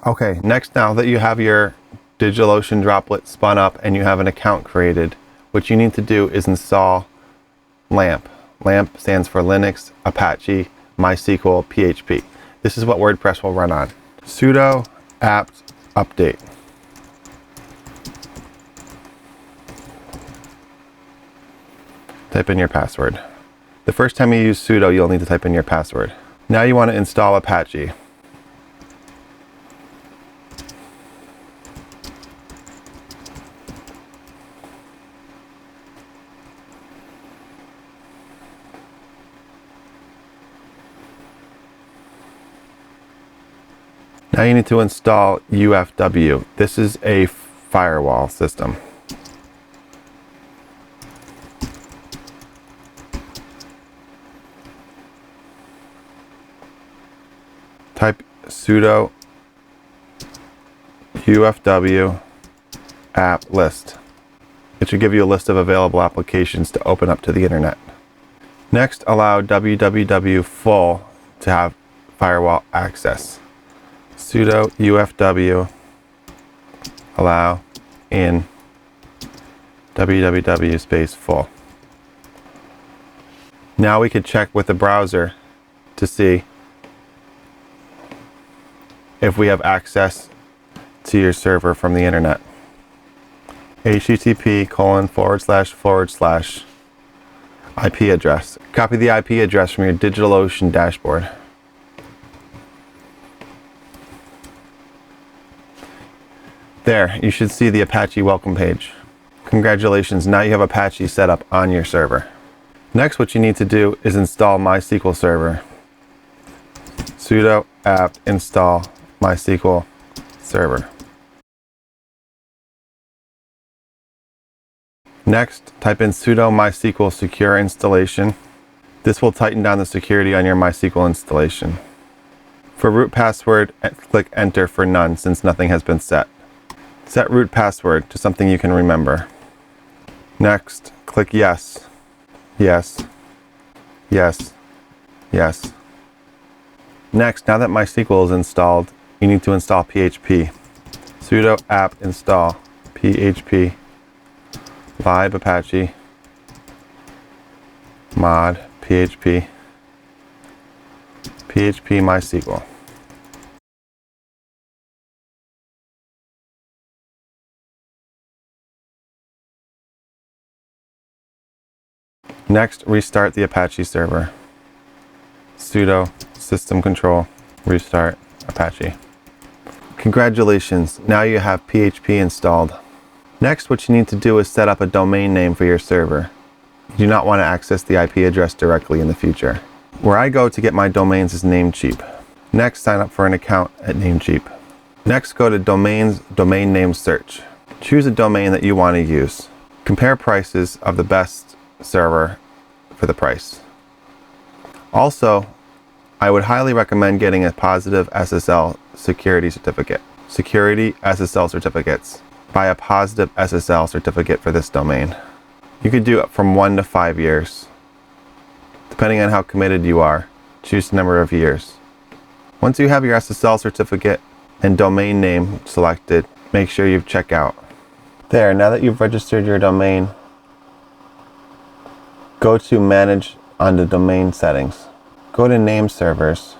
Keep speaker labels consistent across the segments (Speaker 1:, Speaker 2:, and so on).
Speaker 1: Okay, next, now that you have your DigitalOcean droplet spun up and you have an account created, what you need to do is install LAMP. LAMP stands for Linux, Apache, MySQL, PHP. This is what WordPress will run on. Sudo apt update. Type in your password. The first time you use sudo, you'll need to type in your password. Now you want to install Apache. Now you need to install UFW. This is a firewall system. Type sudo UFW app list. It should give you a list of available applications to open up to the internet. Next, allow www full to have firewall access. Sudo UFW allow in www space full. Now we could check with the browser to see if we have access to your server from the internet. http:// IP address. Copy the IP address from your DigitalOcean dashboard. There, you should see the Apache welcome page. Congratulations, now you have Apache set up on your server. Next, what you need to do is install MySQL server. Sudo apt install MySQL server. Next, type in sudo MySQL secure installation. This will tighten down the security on your MySQL installation. For root password, click enter for none since nothing has been set. Set root password to something you can remember. Next, click yes, yes, yes, yes. Next, now that MySQL is installed, you need to install PHP. Sudo apt install PHP live Apache mod PHP MySQL. Next, restart the Apache server. Sudo system control restart Apache. Congratulations, now you have PHP installed. Next, what you need to do is set up a domain name for your server. You do not want to access the IP address directly in the future. Where I go to get my domains is NameCheap. Next, sign up for an account at NameCheap. Next, go to Domains, Domain Name Search. Choose a domain that you want to use. Compare prices of the best server for the price. Also, I would highly recommend getting a Positive SSL Security Certificate. Security SSL Certificates. Buy a Positive SSL certificate for this domain. You could do it from 1 to 5 years. Depending on how committed you are, choose the number of years. Once you have your SSL certificate and domain name selected, make sure you check out. There, now that you've registered your domain, go to Manage on the domain settings. Go to Name Servers.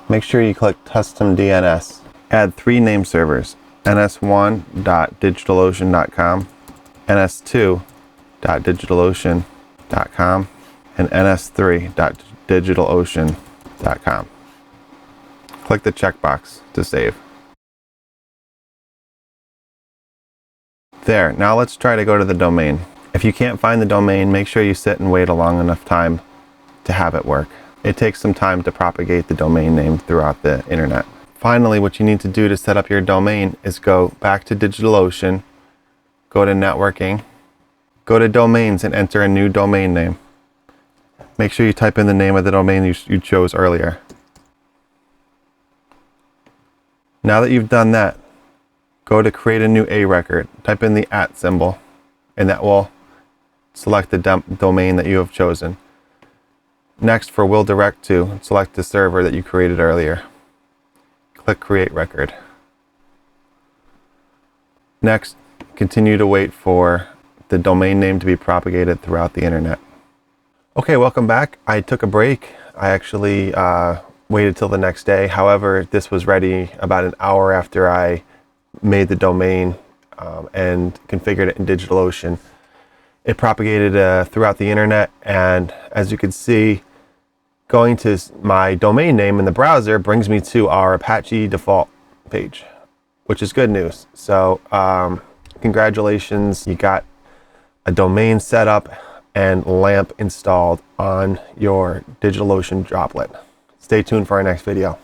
Speaker 1: Make sure you click Custom DNS. Add 3 name servers, ns1.digitalocean.com, ns2.digitalocean.com, and ns3.digitalocean.com. Click the checkbox to save. There, now let's try to go to the domain. If you can't find the domain, make sure you sit and wait a long enough time to have it work. It takes some time to propagate the domain name throughout the internet. Finally, what you need to do to set up your domain is go back to DigitalOcean, go to Networking, go to Domains and enter a new domain name. Make sure you type in the name of the domain you chose earlier. Now that you've done that, go to Create a New A Record. Type in the @ symbol, and that will select the domain that you have chosen. Next, for will direct to, select the server that you created earlier. Click Create Record. Next, continue to wait for the domain name to be propagated throughout the internet. Okay, welcome back. I took a break. I actually waited till the next day. However, this was ready about an hour after I made the domain and configured it in DigitalOcean. It propagated throughout the internet, and as you can see, going to my domain name in the browser brings me to our Apache default page, which is good news. So congratulations, you got a domain set up and LAMP installed on your DigitalOcean droplet. Stay tuned for our next video.